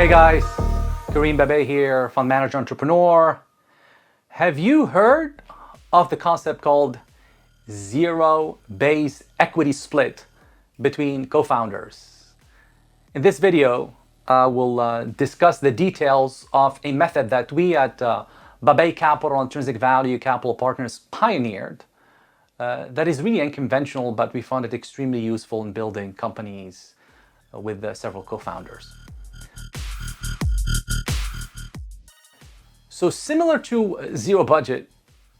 Hey guys, Kareem Bebe here, fund manager entrepreneur. Have you heard of the concept called zero-based equity split between co-founders? In this video, I will discuss the details of a method that we at Bebe Capital Intrinsic Value Capital Partners pioneered that is really unconventional, but we found it extremely useful in building companies with several co-founders. So similar to zero budget,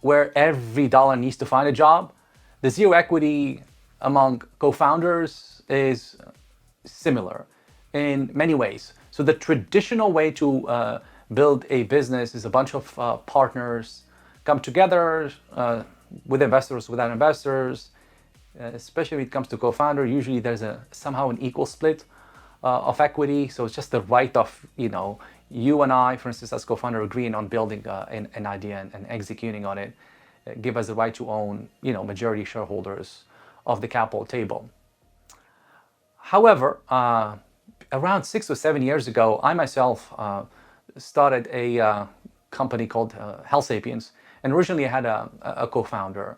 where every dollar needs to find a job, the zero equity among co-founders is similar in many ways. So the traditional way to build a business is a bunch of partners come together with investors, without investors, especially when it comes to co-founder. Usually there's somehow an equal split of equity. So it's just the right of, you and I, for instance, as co-founder, agreeing on building an idea and executing on it, give us the right to own, majority shareholders of the capital table. However, around 6 or 7 years ago, I myself started a company called Health Sapiens, and originally I had a co-founder.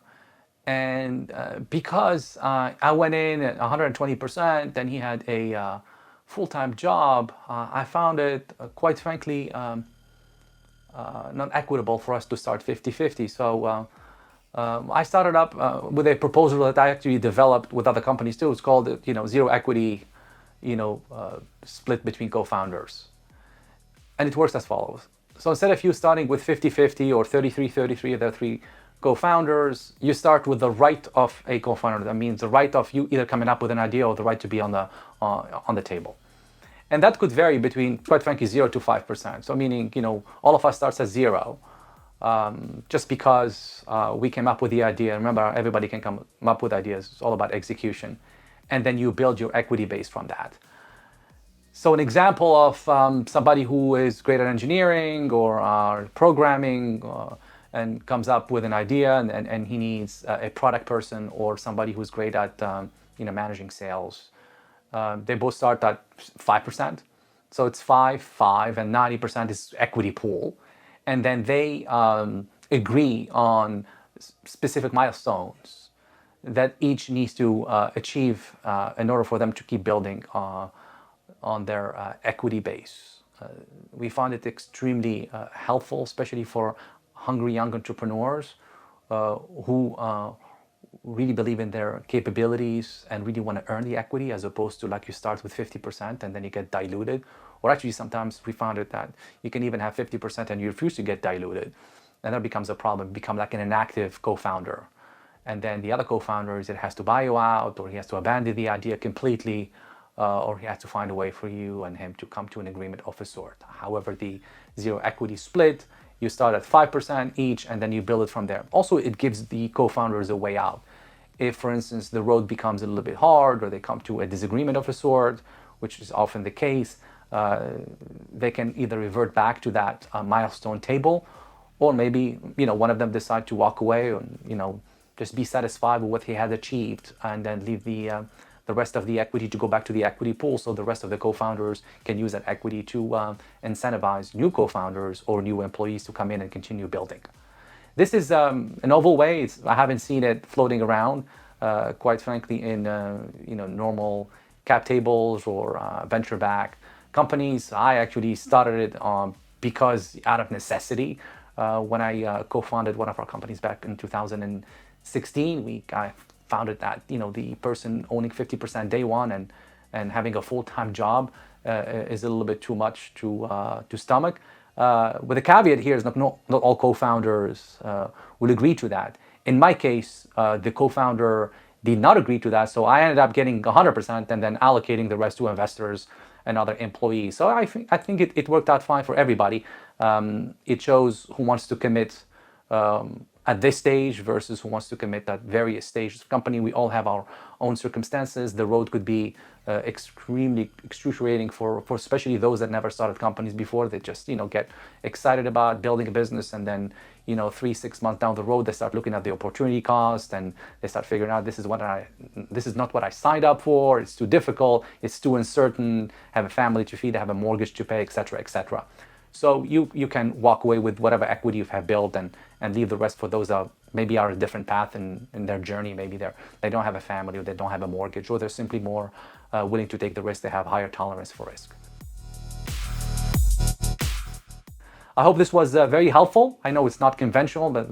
And because I went in at 120%, and he had a full-time job, I found it, quite frankly, not equitable for us to start 50-50. So I started up with a proposal that I actually developed with other companies too. It's called, zero equity, split between co-founders. And it works as follows. So instead of you starting with 50-50 or 33-33 of the three co-founders, you start with the right of a co-founder. That means the right of you either coming up with an idea or the right to be on the table. And that could vary between, quite frankly, 0 to 5%. So meaning, all of us starts at 0, just because we came up with the idea. Remember, everybody can come up with ideas. It's all about execution. And then you build your equity base from that. So an example of somebody who is great at engineering or programming and comes up with an idea and he needs a product person or somebody who's great at managing sales. They both start at 5%. So it's 5, and 90% is equity pool. And then they agree on specific milestones that each needs to achieve in order for them to keep building on their equity base. We found it extremely helpful, especially for hungry young entrepreneurs who really believe in their capabilities and really want to earn the equity, as opposed to like you start with 50% and then you get diluted. Or actually sometimes we found it that you can even have 50% and you refuse to get diluted. And that becomes a problem, become like an inactive co-founder. And then the other co-founders, it has to buy you out, or he has to abandon the idea completely, or he has to find a way for you and him to come to an agreement of a sort. However, the zero equity split, you start at 5% each and then you build it from there. Also, it gives the co-founders a way out. If, for instance, the road becomes a little bit hard or they come to a disagreement of a sort, which is often the case, they can either revert back to that milestone table, or maybe, one of them decide to walk away and, just be satisfied with what he had achieved and then leave the rest of the equity to go back to the equity pool, so the rest of the co-founders can use that equity to incentivize new co-founders or new employees to come in and continue building. This is a novel way. I haven't seen it floating around, quite frankly, in normal cap tables or venture-backed companies. I actually started it because out of necessity. When I co-founded one of our companies back in 2016, I founded that the person owning 50% day one and having a full-time job is a little bit too much to stomach. With the caveat here is not all co-founders will agree to that. In my case, the co-founder did not agree to that, so I ended up getting 100% and then allocating the rest to investors and other employees. So I think it worked out fine for everybody. It shows who wants to commit at this stage versus who wants to commit at various stages of company. We all have our own circumstances. The road could be extremely excruciating for especially those that never started companies before. They just, get excited about building a business, and then, 3-6 months down the road, they start looking at the opportunity cost, and they start figuring out this is not what I signed up for. It's too difficult. It's too uncertain. Have a family to feed. Have a mortgage to pay, etc., etc. So you can walk away with whatever equity you have built, and leave the rest for those that maybe are a different path in their journey. Maybe they don't have a family, or they don't have a mortgage, or they're simply more willing to take the risk. They have higher tolerance for risk. I hope this was very helpful. I know it's not conventional, but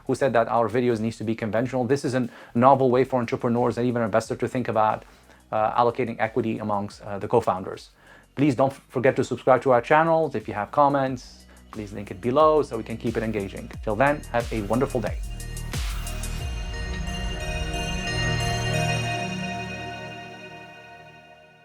who said that our videos needs to be conventional? This is a novel way for entrepreneurs and even investors to think about allocating equity amongst the co-founders. Please don't forget to subscribe to our channels. If you have comments, please link it below so we can keep it engaging. Till then, have a wonderful day.